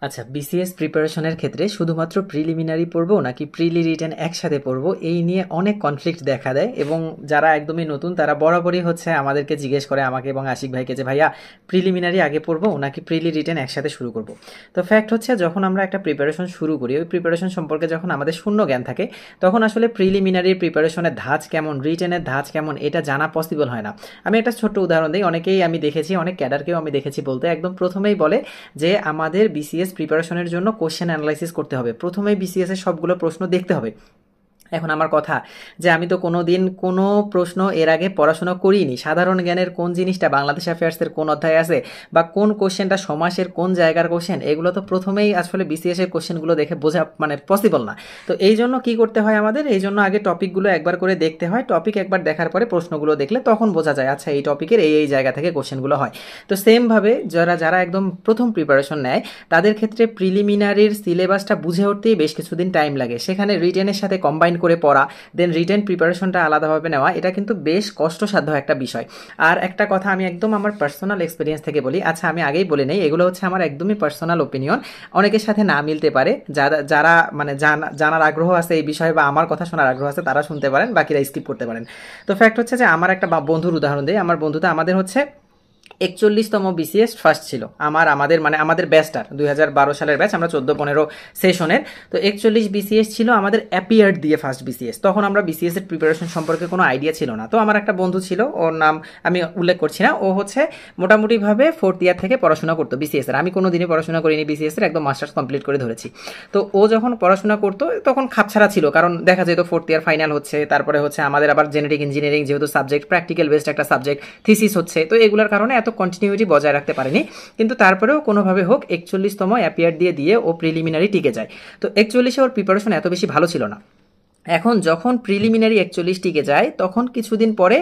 আচ্ছা, বিসিএস প্রিপারেশনের ক্ষেত্রে শুধুমাত্র প্রিলিমিনারি পড়বো নাকি প্রিলি রিটেন একসাথে পড়বো, এই নিয়ে অনেক কনফ্লিক্ট দেখা দেয়। এবং যারা একদমই নতুন তারা বরাবরই হচ্ছে আমাদেরকে জিজ্ঞেস করে, আমাকে এবং আশিক ভাইকে, যে ভাইয়া প্রিলিমিনারি আগে পড়বো নাকি প্রিলি রিটেন একসাথে শুরু করব। তো ফ্যাক্ট হচ্ছে, যখন আমরা একটা প্রিপারেশন শুরু করি, ওই প্রিপারেশন সম্পর্কে যখন আমাদের শূন্য জ্ঞান থাকে, তখন আসলে প্রিলিমিনারি প্রিপারেশনের ধাঁচ কেমন, রিটেনের ধাঁচ কেমন, এটা জানা পসিবল হয় না। আমি একটা ছোট্ট উদাহরণ দিই। অনেকেই আমি দেখেছি, অনেক ক্যাডারকেও আমি দেখেছি বলতে, একদম প্রথমেই বলে যে আমাদের বিসিএস প্রিপারেশনের জন্য কোশ্চেন অ্যানালাইসিস করতে হবে, প্রথমেই বিসিএস এর সবগুলো প্রশ্ন দেখতে হবে। এখন আমার কথা, যে আমি তো কোনো দিন কোনো প্রশ্ন এর আগে পড়াশোনা করিনি, সাধারণ জ্ঞানের কোন জিনিসটা বাংলাদেশ অ্যাফেয়ার্সের কোন অধ্যায়ে আছে, বা কোন কোশ্চেনটা সমাসের কোন জায়গার কোশ্চেন, এগুলো তো প্রথমেই আসলে বিসিএস এর কোশ্চেনগুলো দেখে বোঝা মানে পসিবল না। তো এই জন্য কী করতে হয় আমাদের, এই জন্য আগে টপিকগুলো একবার করে দেখতে হয়, টপিক একবার দেখার পরে প্রশ্নগুলো দেখলে তখন বোঝা যায় আচ্ছা এই টপিকের এই জায়গা থেকে কোশ্চেনগুলো হয়। তো সেমভাবে যারা যারা একদম প্রথম প্রিপারেশন নেয়, তাদের ক্ষেত্রে প্রিলিমিনারির সিলেবাসটা বুঝে উঠতেই বেশ কিছুদিন টাইম লাগে, সেখানে রিটেনের সাথে কম্বাইন করে পড়া, দেন রিটেন প্রিপারেশনটা আলাদাভাবে নেওয়া, এটা কিন্তু বেশ কষ্টসাধ্য একটা বিষয়। আর একটা কথা আমি একদম আমার পার্সোনাল এক্সপিরিয়েন্স থেকে বলি, আচ্ছা আমি আগেই বলে নেই, এগুলো হচ্ছে আমার একদমই পার্সোনাল ওপিনিয়ন, অনেকের সাথে না মিলতে পারে। যারা যারা মানে জানার আগ্রহ আছে এই বিষয়ে বা আমার কথা শোনার আগ্রহ আছে, তারা শুনতে পারেন, বাকিরা স্কিপ করতে পারেন। তো ফ্যাক্ট হচ্ছে যে আমার একটা বন্ধুর উদাহরণ দিই। আমার বন্ধুটা, আমাদের হচ্ছে 41তম বিসিএস ফার্স্ট ছিল আমাদের ব্যাচটার 2012 সালের ব্যাচ, আমরা 14-15 সেশনের। তো 41 বিসিএস ছিল আমাদের অ্যাপিয়ার্ড দিয়ে ফার্স্ট বিসিএস। তখন আমরা বিসিএস এর প্রিপারেশন সম্পর্কে কোনো আইডিয়া ছিল না। তো আমার একটা বন্ধু ছিল, ওর নাম আমি উল্লেখ করছি না, ও হচ্ছে মোটামুটিভাবে 4th ইয়ার থেকে পড়াশোনা করতো বিসিএস এর। আমি কোনো দিনই পড়াশোনা করিনি বিসিএস এর, একদম মাস্টার্স কমপ্লিট করে ধরেছি। তো ও যখন পড়াশোনা করতো তখন খাপছাড়া ছিল, কারণ দেখা যেত 4th ইয়ার ফাইনাল হচ্ছে, তারপরে হচ্ছে আমাদের আবার জেনেটিক ইঞ্জিনিয়ারিং যেহেতু সাবজেক্ট, প্র্যাকটিক্যাল বেসড একটা সাবজেক্ট, থিসিস হচ্ছে, তো এগুলোর কারণে এত কন্টিনিউটি বজায় রাখতে পারেনি। কিন্তু তারপরেও কোনোভাবে হোক 41তম অ্যাপিয়ার দিয়ে ও প্রিলিমিনারি টিকে যায়। তো 41-এ ওর প্রিপারেশন এত বেশি ভালো ছিল না। এখন যখন প্রিলিমিনারি 41 টিকে যায়, তখন কিছুদিন পরে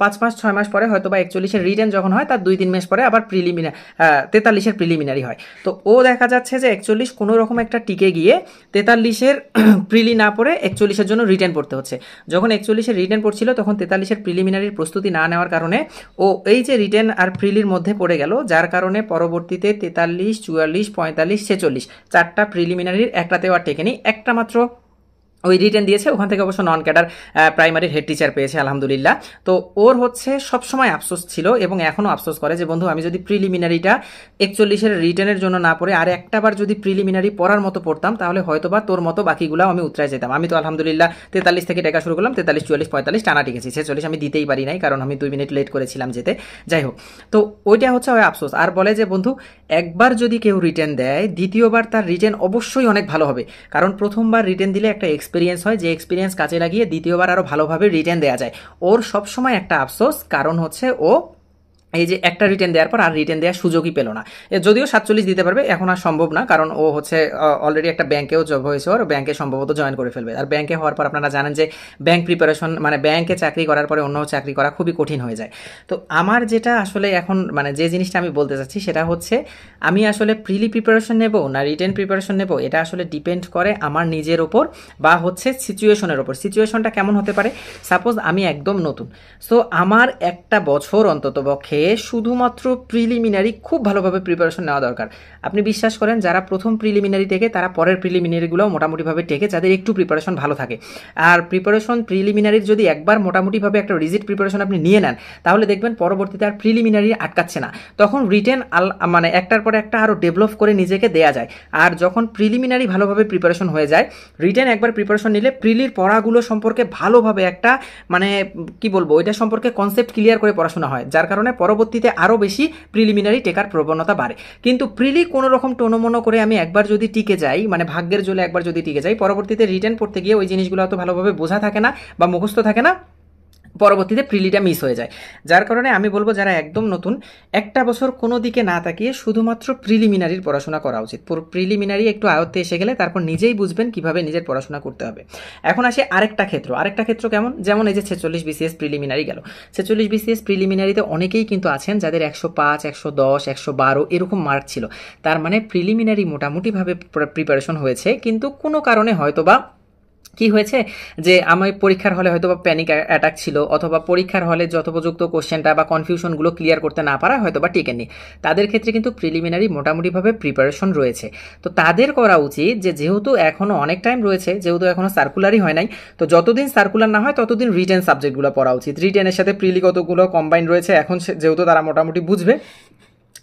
5 মাস 6 মাস পরে হয়তো বা 41-এর রিটেন যখন হয়, তার 2-3 মাস পরে আবার 43-এর প্রিলিমিনারি হয়। তো ও দেখা যাচ্ছে যে 41 কোনো রকম একটা টিকে গিয়ে 43-এর প্রিলি না পড়ে 41-এর জন্য রিটেন পড়তে হচ্ছে। যখন 41-এর রিটেন পড়ছিল, তখন 43-এর প্রিলিমিনারির প্রস্তুতি না নেওয়ার কারণে ও এই যে রিটেন আর প্রিলির মধ্যে পড়ে গেল, যার কারণে পরবর্তীতে 43, 44, 45, 46 4টা প্রিলিমিনারির একটাতেও আর টেকেনি, একটা মাত্র ওই রিটেন দিয়েছে। ওখান থেকে অবশ্য নন ক্যাডার প্রাইমারির হেড টিচার পেয়েছে, আলহামদুলিল্লাহ। তো ওর হচ্ছে সবসময় আফসোস ছিল এবং এখনও আফসোস করে যে বন্ধু, আমি যদি প্রিলিমিনারিটা 41-এর রিটেনের জন্য না পড়ে আর একটাবার যদি প্রিলিমিনারি পড়ার মতো পড়তাম, তাহলে হয়তো বা তোর মতো বাকিগুলো আমি উতরায় যেতাম। আমি তো আলহামদুলিল্লাহ 43 থেকে টেকা শুরু করলাম, 43, 44, 45 টানা টিকেছি। 46 আমি দিতেই পারি নাই, কারণ আমি 2 মিনিট লেট করেছিলাম যেতে। যাই হোক, তো ওইটা হচ্ছে ওই আফসোস। আর বলে যে বন্ধু, একবার যদি কেউ রিটেন দেয়, দ্বিতীয়বার তার রিটেন অবশ্যই অনেক ভালো হবে, কারণ প্রথমবার রিটেন দিলে একটা এক্সপিরিয়েন্স হয়, যে এক্সপিরিয়েন্স কাজে লাগিয়ে দ্বিতীয়বার আরও ভালোভাবে রিটেন দেওয়া যায়। ওর সবসময় একটা আফসোস, কারণ হচ্ছে ও এই যে একটা রিটেন দেওয়ার পর আর রিটেন দেওয়ার সুযোগই পেল না। যদিও 47 দিতে পারবে, এখন আর সম্ভব না, কারণ ও হচ্ছে অলরেডি একটা ব্যাংকেও জব হয়েছে, ওর ব্যাংকে সম্ভবত জয়েন করে ফেলবে। আর ব্যাংকে হওয়ার পর আপনারা জানেন যে ব্যাংক প্রিপারেশন মানে ব্যাংকে চাকরি করার পরে অন্য চাকরি করা খুবই কঠিন হয়ে যায়। তো আমার যেটা আসলে এখন মানে যে জিনিসটা আমি বলতে চাচ্ছি, সেটা হচ্ছে আমি আসলে প্রিলি প্রিপারেশন নেব না রিটেন প্রিপারেশন নেব, এটা আসলে ডিপেন্ড করে আমার নিজের ওপর বা হচ্ছে সিচুয়েশনের ওপর। সিচুয়েশনটা কেমন হতে পারে, সাপোজ আমি একদম নতুন, সো আমার একটা বছর অন্তত পক্ষে শুধুমাত্র প্রিলিমিনারি খুব ভালোভাবে প্রিপারেশন নেওয়া দরকার। আপনি বিশ্বাস করেন, যারা প্রথম প্রিলিমিনারি থেকে তারা পরের প্রিলিমিনারিগুলো মোটামুটিভাবে টেকে, যাদের একটু প্রিপারেশন ভালো থাকে। আর প্রিলিমিনারির যদি একবার মোটামুটিভাবে একটা রিজিট প্রিপারেশন আপনি নিয়ে নেন, তাহলে দেখবেন পরবর্তীতে আর প্রিলিমিনারি আটকাচ্ছে না, তখন রিটেন মানে একটার পর একটা আরও ডেভেলপ করে নিজেকে দেয়া যায়। আর যখন প্রিলিমিনারি ভালোভাবে প্রিপারেশন হয়ে যায়, রিটেন একবার প্রিপারেশন নিলে প্রিলির পড়াগুলো সম্পর্কে ভালোভাবে একটা মানে কি বলবো, ওইটা সম্পর্কে কনসেপ্ট ক্লিয়ার করে পড়াশোনা হয়, যার কারণে পরবর্তীতে আরও বেশি প্রিলিমিনারি টেকার প্রবণতা বাড়ে। কিন্তু প্রিলি কোনো রকম টোনোমোনো করে আমি একবার যদি টিকে যাই, মানে ভাগ্যের জোরে একবার যদি টিকে যাই, পরবর্তীতে রিটেন পড়তে গিয়ে ওই জিনিসগুলো অত ভালোভাবে বোঝা থাকে না বা মুখস্থ থাকে না, পরবর্তীতে প্রিলিটা মিস হয়ে যায়। যার কারণে আমি বলবো, যারা একদম নতুন, একটা বছর কোনো দিকে না তাকিয়ে শুধুমাত্র প্রিলিমিনারির পড়াশোনা করা উচিত। প্রিলিমিনারি একটু আয়ত্তে এসে গেলে তারপর নিজেই বুঝবেন কিভাবে নিজের পড়াশোনা করতে হবে। এখন আসে আরেকটা ক্ষেত্র কেমন, যেমন এই যে 46 বিসিএস প্রিলিমিনারি গেল, 46 বিসিএস প্রিলিমিনারিতে অনেকেই কিন্তু আছেন যাদের 105, 110, 112 এরকম মার্ক ছিল। তার মানে প্রিলিমিনারি মোটামুটিভাবে প্রিপারেশন হয়েছে, কিন্তু কোনো কারণে হয়তো বা কি হয়েছে যে আমি পরীক্ষার হলে হয়তো বা প্যানিক অ্যাটাক ছিল, অথবা পরীক্ষার হলে যথোপযুক্ত কোশ্চেনটা বা কনফিউশনগুলো ক্লিয়ার করতে না পারা হয়তো বা টিকেনি, তাদের ক্ষেত্রে কিন্তু প্রিলিমিনারি মোটামুটিভাবে প্রিপারেশন রয়েছে। তো তাদের করা উচিত যে যেহেতু এখনও অনেক টাইম রয়েছে, যেহেতু এখনও সার্কুলারই হয় নাই, তো যতদিন সার্কুলার না হয় ততদিন রিটেন সাবজেক্টগুলো পড়া উচিত। রিটেনের সাথে প্রিলি কতগুলো কম্বাইন রয়েছে এখন যেহেতু তারা মোটামুটি বুঝবে,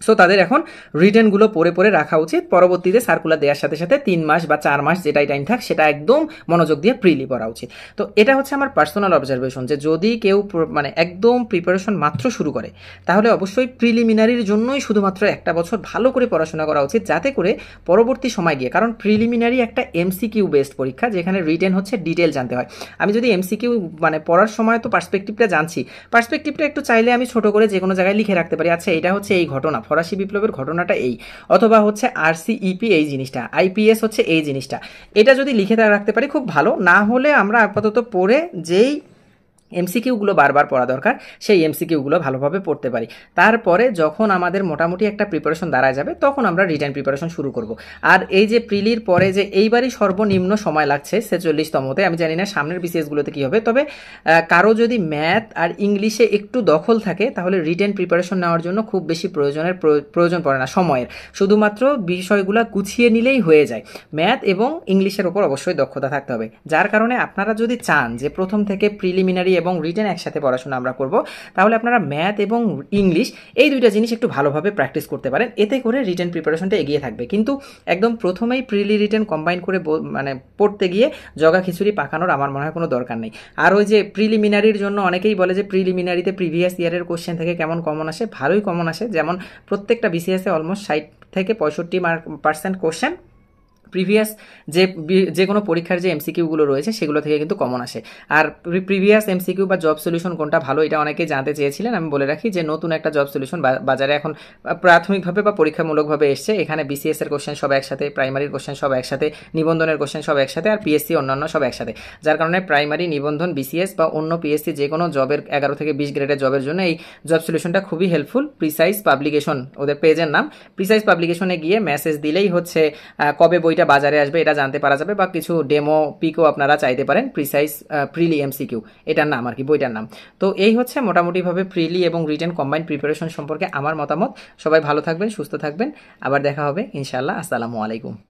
সো তাদের এখন রিটেনগুলো পড়ে পড়ে রাখা উচিত। পরবর্তীতে সার্কুলার দেওয়ার সাথে সাথে 3 মাস বা 4 মাস যেটাই টাইম থাক সেটা একদম মনোযোগ দিয়ে প্রিলি পড়া উচিত। তো এটা হচ্ছে আমার পার্সোনাল অবজারভেশন, যে যদি কেউ মানে একদম প্রিপারেশন মাত্র শুরু করে তাহলে অবশ্যই প্রিলিমিনারির জন্যই শুধুমাত্র একটা বছর ভালো করে পড়াশোনা করা উচিত, যাতে করে পরবর্তী সময় গিয়ে, কারণ প্রিলিমিনারি একটা এমসিকিউ বেসড পরীক্ষা যেখানে রিটেন হচ্ছে ডিটেল জানতে হয়। আমি যদি এমসিকিউ মানে পড়ার সময় তো পার্সপেক্টিভটা জানছি, পার্সপেক্টিভটা একটু চাইলে আমি ছোট করে যে কোনো জায়গায় লিখে রাখতে পারি, আচ্ছা এটা হচ্ছে এই ঘটনা, ফরাসি বিপ্লবের ঘটনাটা এই, অথবা হচ্ছে আরসিইপি এই জিনিসটা, আইপিএস হচ্ছে এই জিনিসটা, এটা যদি লিখে রাখতে পারি খুব ভালো। না হলে আমরা আপাতত পড়ে যেই এমসিকিউগুলো বারবার পড়া দরকার সেই এমসিকিউগুলো ভালোভাবে পড়তে পারি। তারপরে যখন আমাদের মোটামুটি একটা প্রিপারেশন দাঁড়ায় যাবে তখন আমরা রিটেন প্রিপারেশন শুরু করব। আর এই যে প্রিলির পরে যে এইবারই সর্বনিম্ন সময় লাগছে 46তমতে, আমি জানি না সামনের বিসিএসগুলোতে কী হবে, তবে কারো যদি ম্যাথ আর ইংলিশে একটু দখল থাকে তাহলে রিটেন প্রিপারেশন নেওয়ার জন্য খুব বেশি প্রয়োজন পড়ে না সময়ের, শুধুমাত্র বিষয়গুলো গুছিয়ে নিলেই হয়ে যায়। ম্যাথ এবং ইংলিশের ওপর অবশ্যই দক্ষতা থাকতে হবে, যার কারণে আপনারা যদি চান যে প্রথম থেকে প্রিলিমিনারি এবং রিটেন একসাথে পড়াশোনা আমরা করব, তাহলে আপনারা ম্যাথ এবং ইংলিশ এই দুইটা জিনিস একটু ভালোভাবে প্র্যাকটিস করতে পারেন, এতে করে রিটেন প্রিপারেশনটা এগিয়ে থাকবে। কিন্তু একদম প্রথমেই প্রিলি রিটেন কম্বাইন করে মানে পড়তে গিয়ে জগা খিচুড়ি পাকানোর আমার মনে হয় কোনো দরকার নেই। আর ওই যে প্রিলিমিনারির জন্য অনেকেই বলে যে প্রিলিমিনারিতে প্রিভিয়াস ইয়ারের কোশ্চেন থেকে কেমন কমন আসে, ভালোই কমন আসে, যেমন প্রত্যেকটা বিসিএসে অলমোস্ট 60 থেকে 65% কোশ্চেন প্রিভিয়াস যে কোনো পরীক্ষার যে এমসিকিউগুলো রয়েছে সেগুলো থেকে কিন্তু কমন আসে। আর প্রিভিয়াস এমসিকিউ বা জব সলিউশন কোনটা ভালো এটা অনেকেই জানতে চেয়েছিলেন, আমি বলে রাখি যে নতুন একটা জব সলিউশন বাজারে এখন প্রাথমিকভাবে বা পরীক্ষামূলকভাবে এসছে। এখানে বিসিএস এর কোশ্চেন সব একসাথে, প্রাইমারির কোশ্চেন সব একসাথে, নিবন্ধনের কোশ্চেন সব একসাথে, আর পিএসসি অন্যান্য সব একসাথে, যার কারণে প্রাইমারি, নিবন্ধন, বিসিএস বা অন্য পিএসসি যে কোনো জবের 11 থেকে 20 গ্রেডের জবের জন্য এই জব সলিউশনটা খুবই হেল্পফুল। প্রিসাইজ পাবলিকেশন ওদের পেজের নাম, প্রিসাইজ পাবলিকেশনে গিয়ে মেসেজ দিলেই হচ্ছে কবে বইটা বাজারে আসবে এটা জানতে পারা যাবে, বা কিছু ডেমো পিকও আপনারা চাইতে পারেন। প্রিসাইজ প্রিলি এমসিকিউ এটার নাম আর কি, বইটার নাম। তো এই হচ্ছে মোটামুটিভাবে প্রিলি এবং রিটেন কম্বাইন্ড প্রিপারেশন সম্পর্কে আমার মতামত। সবাই ভালো থাকবেন, সুস্থ থাকবেন, আবার দেখা হবে ইনশাআল্লাহ। আসসালামু আলাইকুম।